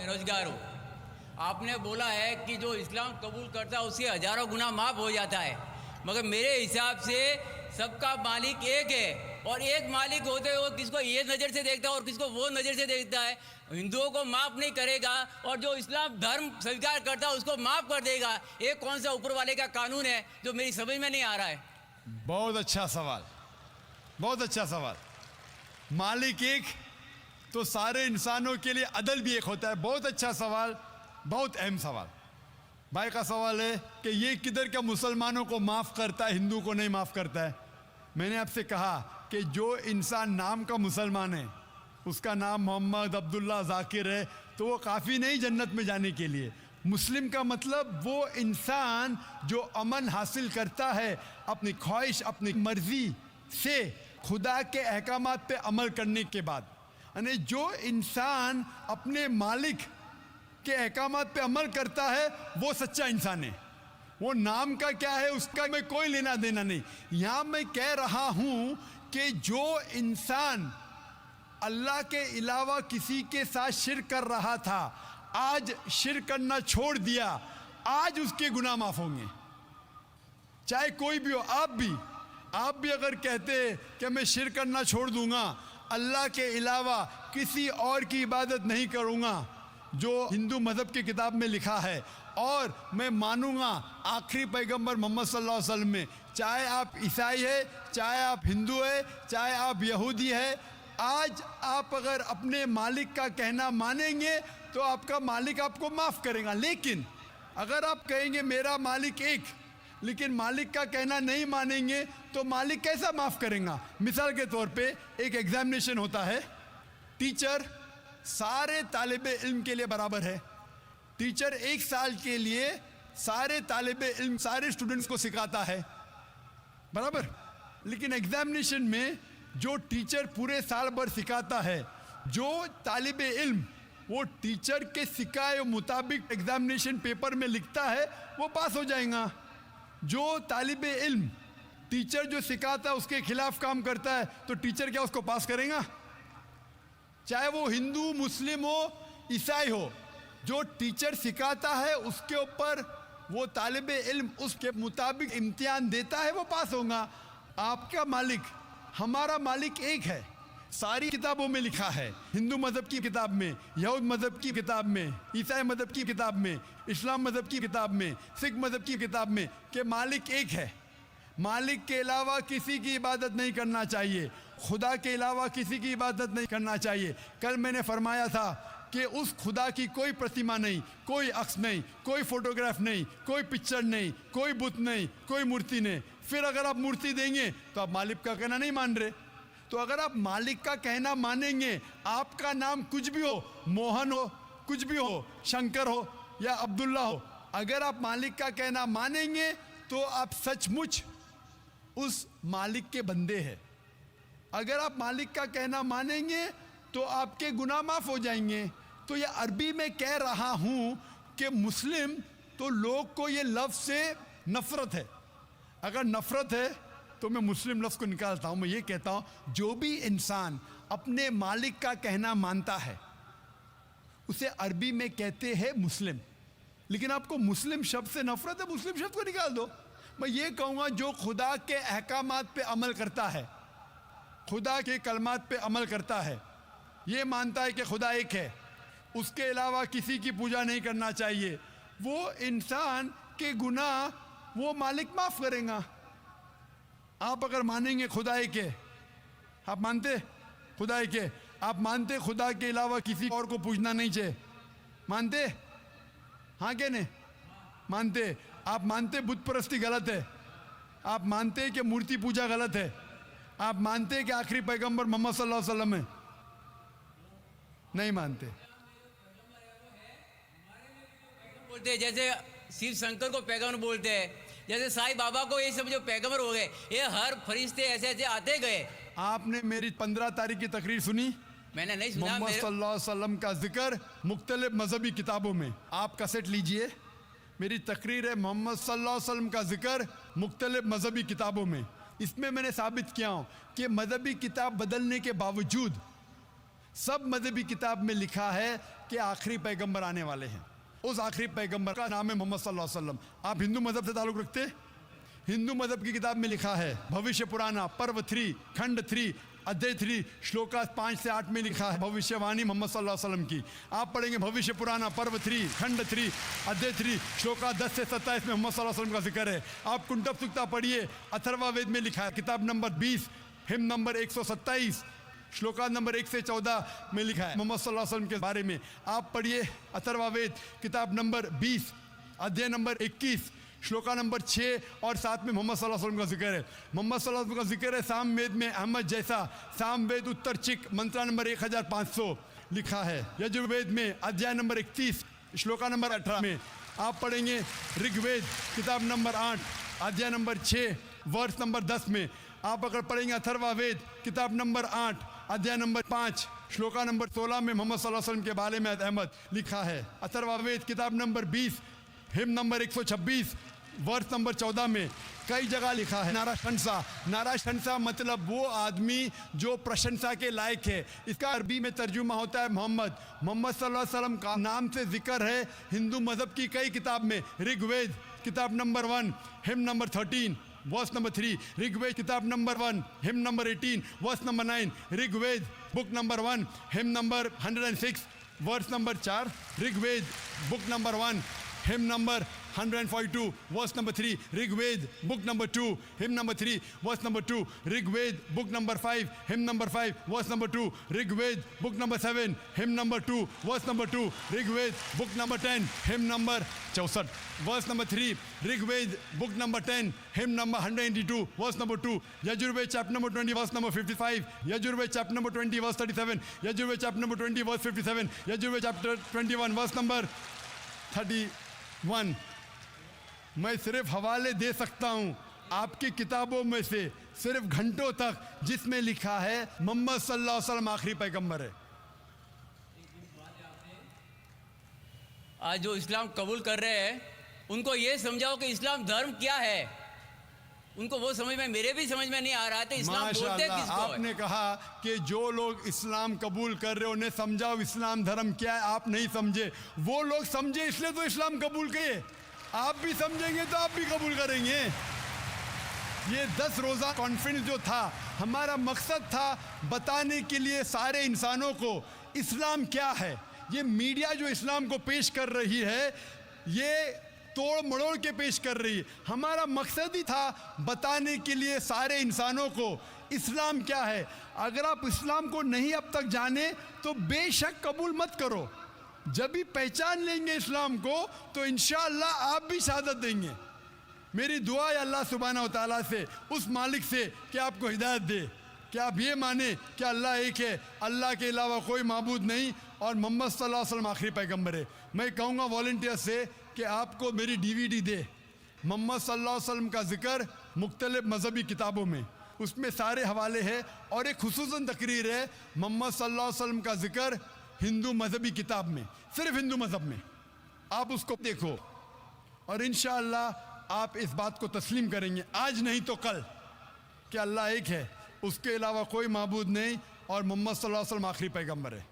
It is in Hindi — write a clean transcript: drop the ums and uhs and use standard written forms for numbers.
बेरोजगार हूँ। आपने बोला है कि जो इस्लाम कबूल करता है उसके हजारों गुनाह माफ़ हो जाता है, मगर मेरे हिसाब से सबका मालिक एक है, और एक मालिक होते हुए किसको ये नज़र से देखता है और किसको वो नज़र से देखता है। हिंदुओं को माफ़ नहीं करेगा और जो इस्लाम धर्म स्वीकार करता है उसको माफ़ कर देगा। ये कौन सा ऊपर वाले का कानून है जो मेरी समझ में नहीं आ रहा है। बहुत अच्छा सवाल, बहुत अच्छा सवाल। मालिक एक तो सारे इंसानों के लिए अदल भी एक होता है। बहुत अच्छा सवाल, बहुत अहम सवाल। भाई का सवाल है कि ये किधर का मुसलमानों को माफ़ करता है, हिंदू को नहीं माफ़ करता है। मैंने आपसे कहा कि जो इंसान नाम का मुसलमान है, उसका नाम मोहम्मद अब्दुल्ला जाकिर है, तो वो काफ़ी नहीं जन्नत में जाने के लिए। मुस्लिम का मतलब वो इंसान जो अमन हासिल करता है अपनी ख्वाहिश, अपनी मर्जी से खुदा के अहकामात पे अमल करने के बाद। यानी जो इंसान अपने मालिक के अहकामात पे अमल करता है वो सच्चा इंसान है। वो नाम का क्या है उसका मैं कोई लेना देना नहीं। यहाँ मैं कह रहा हूँ कि जो इंसान अल्लाह के अलावा किसी के साथ शिर्क कर रहा था, आज शिर्क करना छोड़ दिया, आज उसके गुनाह माफ़ होंगे। चाहे कोई भी हो, आप भी अगर कहते कि मैं शिर्क करना छोड़ दूंगा, अल्लाह के अलावा किसी और की इबादत नहीं करूंगा, जो हिंदू मज़हब की किताब में लिखा है, और मैं मानूंगा आखिरी पैगंबर मोहम्मद सल्लल्लाहु अलैहि वसल्लम में, चाहे आप ईसाई है, चाहे आप हिंदू है, चाहे आप यहूदी है, आज आप अगर अपने मालिक का कहना मानेंगे तो आपका मालिक आपको माफ़ करेगा। लेकिन अगर आप कहेंगे मेरा मालिक एक, लेकिन मालिक का कहना नहीं मानेंगे तो मालिक कैसा माफ़ करेगा। मिसाल के तौर पे एक एग्जामिनेशन होता है, टीचर सारे तालिबे इल्म के लिए बराबर है। टीचर एक साल के लिए सारे तालिबे इल्म, सारे स्टूडेंट्स को सिखाता है, बराबर। लेकिन एग्जामिनेशन में जो टीचर पूरे साल भर सिखाता है, जो तालिबे इल्म वो टीचर के सिखाए मुताबिक एग्जामिनेशन पेपर में लिखता है, वो पास हो जाएगा। जो तालिबे इल्म टीचर जो सिखाता है उसके खिलाफ काम करता है तो टीचर क्या उसको पास करेगा? चाहे वो हिंदू, मुस्लिम हो, ईसाई हो, जो टीचर सिखाता है उसके ऊपर वो तालिबे इल्म उसके मुताबिक इम्तिहान देता है, वो पास होगा। आपका मालिक, हमारा मालिक एक है। सारी किताबों में लिखा है, हिंदू मज़हब की किताब में, यहूद मज़हब की किताब में, ईसाई मज़हब की किताब में, इस्लाम मज़हब की किताब में, सिख मज़हब की किताब में, कि मालिक एक है। मालिक के अलावा किसी की इबादत नहीं करना चाहिए, खुदा के अलावा किसी की इबादत नहीं करना चाहिए। कल मैंने फरमाया था कि उस खुदा की कोई प्रतिमा नहीं, कोई अक्स नहीं, कोई फोटोग्राफ नहीं, कोई पिक्चर नहीं, कोई बुत नहीं, कोई मूर्ति नहीं। फिर अगर आप मूर्ति देंगे तो आप मालिक का कहना नहीं मान रहे। तो अगर आप मालिक का कहना मानेंगे, आपका नाम कुछ भी हो, मोहन हो, कुछ भी हो, शंकर हो या अब्दुल्ला हो, अगर आप मालिक का कहना मानेंगे तो आप सचमुच उस मालिक के बंदे हैं। अगर आप मालिक का कहना मानेंगे तो आपके गुनाह माफ़ हो जाएंगे। तो ये अरबी में कह रहा हूँ कि मुस्लिम तो लोग को ये लफ्ज़ से नफ़रत है। अगर नफ़रत है तो मैं मुस्लिम लफ्ज़ को निकालता हूँ। मैं ये कहता हूँ जो भी इंसान अपने मालिक का कहना मानता है उसे अरबी में कहते हैं मुस्लिम। लेकिन आपको मुस्लिम शब्द से नफ़रत है, मुस्लिम शब्द को निकाल दो। मैं ये कहूँगा जो खुदा के अहकामात पे अमल करता है, खुदा के कलमात पे अमल करता है, ये मानता है कि खुदा एक है, उसके अलावा किसी की पूजा नहीं करना चाहिए, वो इंसान के गुनाह वो मालिक माफ़ करेगा। आप अगर मानेंगे खुदा एक है, आप मानते खुदा एक है, आप मानते खुदा के अलावा किसी और को पूछना नहीं चाहिए, मानते? हाँ क्या नहीं मानते? आप मानते बुत परस्ती गलत है, आप मानते कि मूर्ति पूजा गलत है, आप मानते कि आखिरी पैगंबर मोहम्मद सल्लल्लाहु अलैहि वसल्लम है? नहीं मानते। बोलते हैं जैसे शिव शंकर को पैगंबर बोलते हैं, जैसे साईं बाबा को ये सब जो पैगंबर हो गए, ये हर फरिश्ते ऐसे ऐसे आते गए। आपने मेरी 15 तारीख की तकरीर सुनी? मैंने नहीं सुना। मोहम्मद सल्लल्लाहु अलैहि वसल्लम का जिक्र मुख्तलिफ मजहबी किताबों में, आप कैसेट लीजिए, मेरी तकरीर है मोहम्मद सल्लल्लाहु अलैहि वसल्लम का जिक्र मुख्तलिफ मजहबी किताबों में। इसमें मैंने साबित किया हूँ कि मजहबी किताब बदलने के बावजूद सब मजहबी किताब में लिखा है कि आखिरी पैगंबर आने वाले हैं। उस आखिरी पैगंबर का नाम है मोहम्मद सल्लल्लाहु अलैहि वसल्लम। आप हिंदू मजहब से ताल्लुक़ रखते हैं? हिंदू मजहब की किताब में लिखा है, भविष्य पुराना पर्व 3 खंड 3 अध्याय 3 श्लोका 5 से 8 में लिखा है भविष्यवाणी मोहम्मद सल्लल्लाहु अलैहि वसल्लम की। आप पढ़ेंगे भविष्य पुराना पर्व 3 खंड 3 अध्याय 3 श्लोका 10 से 27 में मोहम्मद सल्लल्लाहु अलैहि वसल्लम का जिक्र है। आप कुंटब सुक्ता पढ़िए, अथर्ववेद में लिखा है, किताब number 20 him number 127 shloka number 1 से 14 में लिखा है मोहम्मद सल्लल्लाहु अलैहि वसल्लम के बारे में। आप पढ़िए अथर्ववेद किताब नंबर 20 अध्याय नंबर 21 श्लोका नंबर 6 और 7 में मोहम्मद सल्लल्लाहु अलैहि वसल्लम का जिक्र है। मोहम्मद सल्लल्लाहु अलैहि वसल्लम का जिक्र है सामवेद में अहमद जैसा, सामवेद उत्तर चिक मंत्रा नंबर 1500 लिखा है। यजुर्वेद में अध्याय नंबर 31 श्लोका नंबर 18 में। आप पढ़ेंगे ऋग्वेद किताब नंबर 8 अध्याय नंबर 6 वर्ष नंबर 10 में। आप अगर पढ़ेंगे अथर्ववेद किताब नंबर 8 अध्याय नंबर 5 श्लोका नंबर 16 में मोहम्मद सल्लल्लाहु अलैहि वसल्लम के बारे में अहमद लिखा है। अथर्ववेद किताब नंबर 20 हिम नंबर 126 वर्ष नंबर 14 में कई जगह लिखा है नाराशंसा। नाराशंसा मतलब वो आदमी जो प्रशंसा के लायक है। इसका अरबी में तर्जुमा होता है मोहम्मद। मोहम्मद सल्लल्लाहु अलैहि वसल्लम का नाम से जिक्र है हिंदू मजहब की कई किताब में। ऋग्वेद किताब number 1 hymn number 13 verse number 3, Rigveda किताब number 1 hymn number 18 verse number 9, Rigveda book number 1 hymn number 106 verse number 4, Rigveda book number 1 hymn number 142 verse number 3, Rigveda book number 2 hymn number 3 verse number 2, Rigveda book number 5 hymn number 5 verse number 2, Rigveda book number 7 hymn number 2 verse number 2, Rigveda book number 10 hymn number 64 verse number 3, Rigveda book number 10 hymn number 182 verse number 2, Yajurveda chapter number 20 verse number 55, Yajurveda chapter number 20 verse 37, Yajurveda chapter number 20 verse 57, Yajurveda chapter 21 verse number 31। मैं सिर्फ हवाले दे सकता हूं आपकी किताबों में से सिर्फ घंटों तक जिसमें लिखा है मोहम्मद सल्लल्लाहु अलैहि वसल्लम आखिरी पैगंबर है। आज जो इस्लाम कबूल कर रहे हैं उनको ये समझाओ कि इस्लाम धर्म क्या है। उनको वो समझ में, मेरे भी समझ में नहीं आ रहा था इस्लाम बोलते किसको है। आपने कहा कि जो लोग इस्लाम कबूल कर रहे हो उन्हें समझाओ इस्लाम धर्म क्या है। आप नहीं समझे, वो लोग समझे इसलिए तो इस्लाम कबूल किए। आप भी समझेंगे तो आप भी कबूल करेंगे। ये 10 रोज़ा कॉन्फ्रेंस जो था, हमारा मकसद था बताने के लिए सारे इंसानों को इस्लाम क्या है। ये मीडिया जो इस्लाम को पेश कर रही है ये तोड़ मड़ोड़ के पेश कर रही है। हमारा मकसद ही था बताने के लिए सारे इंसानों को इस्लाम क्या है। अगर आप इस्लाम को नहीं अब तक जाने तो बेशक कबूल मत करो। जब भी पहचान लेंगे इस्लाम को तो इंशाअल्लाह आप भी शहादत देंगे। मेरी दुआ है अल्लाह सुब्हानहू व तआला से, उस मालिक से कि आपको हिदायत दे कि आप ये माने कि अल्लाह एक है, अल्लाह के अलावा कोई माबूद नहीं और मोहम्मद सल्लल्लाहु अलैहि वसल्लम आखिरी पैगंबर है। मैं कहूँगा वॉलंटियर से कि आपको मेरी DVD दे मोहम्मद सल्लल्लाहु अलैहि वसल्लम का जिक्र मुख्तलिफ मजहबी किताबों में, उसमें सारे हवाले हैं और एक खुसूसन तकरीर है मोहम्मद सल्लल्लाहु अलैहि वसल्लम का जिक्र हिंदू मजहबी किताब में, सिर्फ हिंदू मजहब में। आप उसको देखो और इंशाअल्लाह आप इस बात को तस्लीम करेंगे आज नहीं तो कल कि अल्लाह एक है, उसके अलावा कोई माबूद नहीं और मोहम्मद सल्लल्लाहु अलैहि वसल्लम आखिरी पैगंबर है।